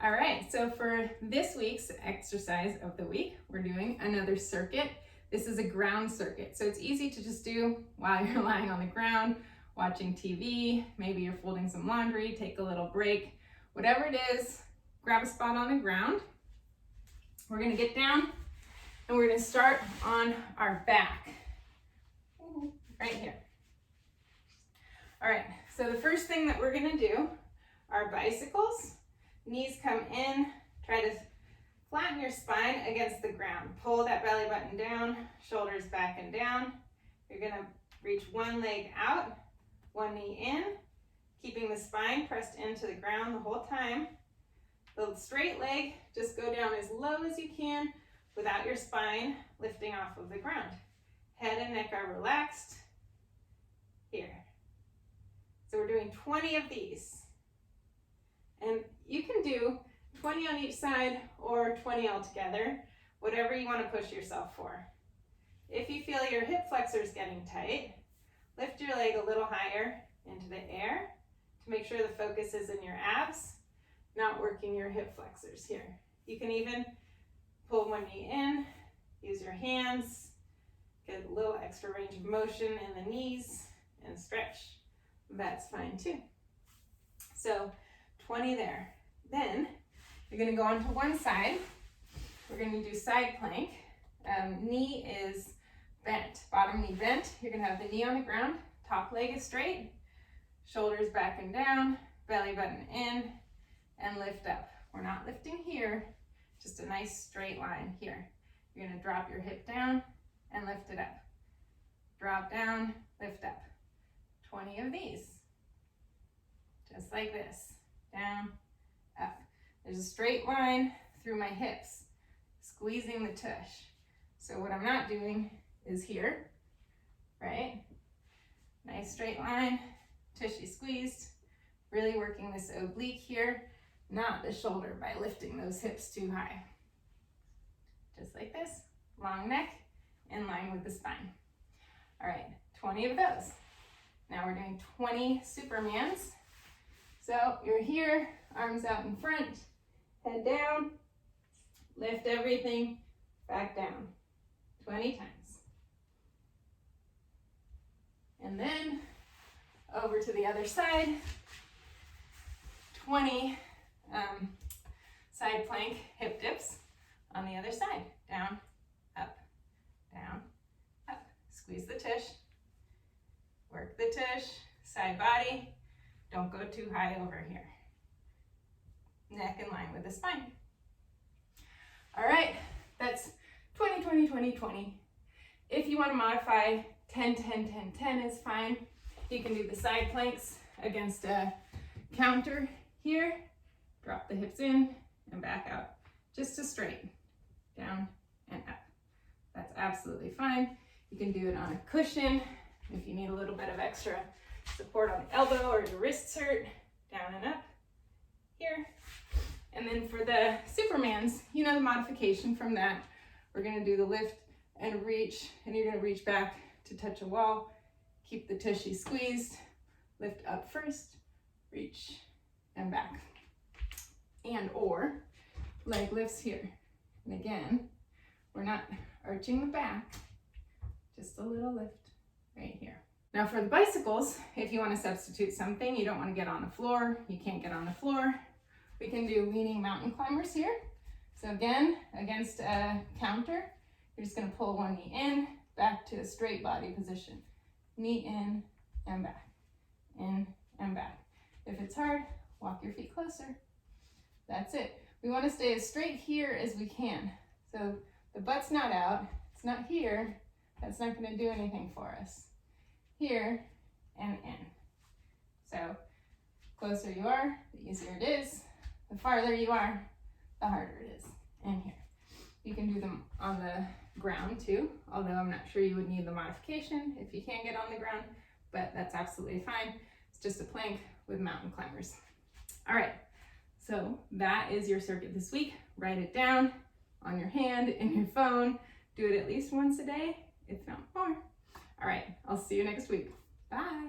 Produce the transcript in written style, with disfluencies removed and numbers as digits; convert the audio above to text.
All right, so for this week's exercise of the week, we're doing another circuit. This is a ground circuit, so it's easy to just do while you're lying on the ground, watching TV, maybe you're folding some laundry, take a little break, whatever it is, grab a spot on the ground. We're gonna get down and we're gonna start on our back, right here. All right, so the first thing that we're gonna do are bicycles. Knees come in, try to flatten your spine against the ground. Pull that belly button down, shoulders back and down. You're gonna reach one leg out, one knee in, keeping the spine pressed into the ground the whole time. The straight leg, just go down as low as you can without your spine lifting off of the ground. Head and neck are relaxed here. So we're doing 20 of these. And you can do 20 on each side or 20 all together, whatever you want to push yourself for. If you feel your hip flexors getting tight, lift your leg a little higher into the air to make sure the focus is in your abs, not working your hip flexors here. You can even pull one knee in, use your hands, get a little extra range of motion in the knees and stretch. That's fine too. So 20 there. Then you're going to go on to one side. We're going to do side plank. Knee is bent, bottom knee bent. You're going to have the knee on the ground, top leg is straight, shoulders back and down, belly button in, and lift up. We're not lifting here, just a nice straight line here. You're going to drop your hip down and lift it up. Drop down, lift up. 20 of these. Just like this. Down, up. There's a straight line through my hips, squeezing the tush. So what I'm not doing is here, right? Nice straight line, tushy squeezed, really working this oblique here, not the shoulder by lifting those hips too high. Just like this, long neck, in line with the spine. All right, 20 of those. Now we're doing 20 Supermans. So you're here, arms out in front, head down, lift everything, back down, 20 times. And then over to the other side, 20 side plank hip dips on the other side. Down, up, squeeze the tush, work the tush, side body. Don't go too high over here. Neck in line with the spine. All right, that's 20, 20, 20, 20. If you want to modify 10, 10, 10, 10 is fine. You can do the side planks against a counter here. Drop the hips in and back out. Just a straight, down and up. That's absolutely fine. You can do it on a cushion if you need a little bit of extra support on the elbow or your wrists hurt, down and up here. And then for the Supermans, you know the modification from that. We're gonna do the lift and reach, and you're gonna reach back to touch a wall, keep the tushy squeezed, lift up first, reach and back. And or leg lifts here. And again, we're not arching the back, just a little lift right here. Now for the bicycles, if you want to substitute something, you don't want to get on the floor, you can't get on the floor, we can do leaning mountain climbers here. So again, against a counter, you're just going to pull one knee in, back to a straight body position. Knee in and back, in and back. If it's hard, walk your feet closer. That's it. We want to stay as straight here as we can. So the butt's not out, it's not here, that's not going to do anything for us. Here and in. So closer you are, the easier it is. The farther you are, the harder it is. And here. You can do them on the ground too, although I'm not sure you would need the modification if you can't get on the ground, but that's absolutely fine. It's just a plank with mountain climbers. All right, so that is your circuit this week. Write it down on your hand, in your phone. Do it at least once a day, if not more. All right, I'll see you next week. Bye.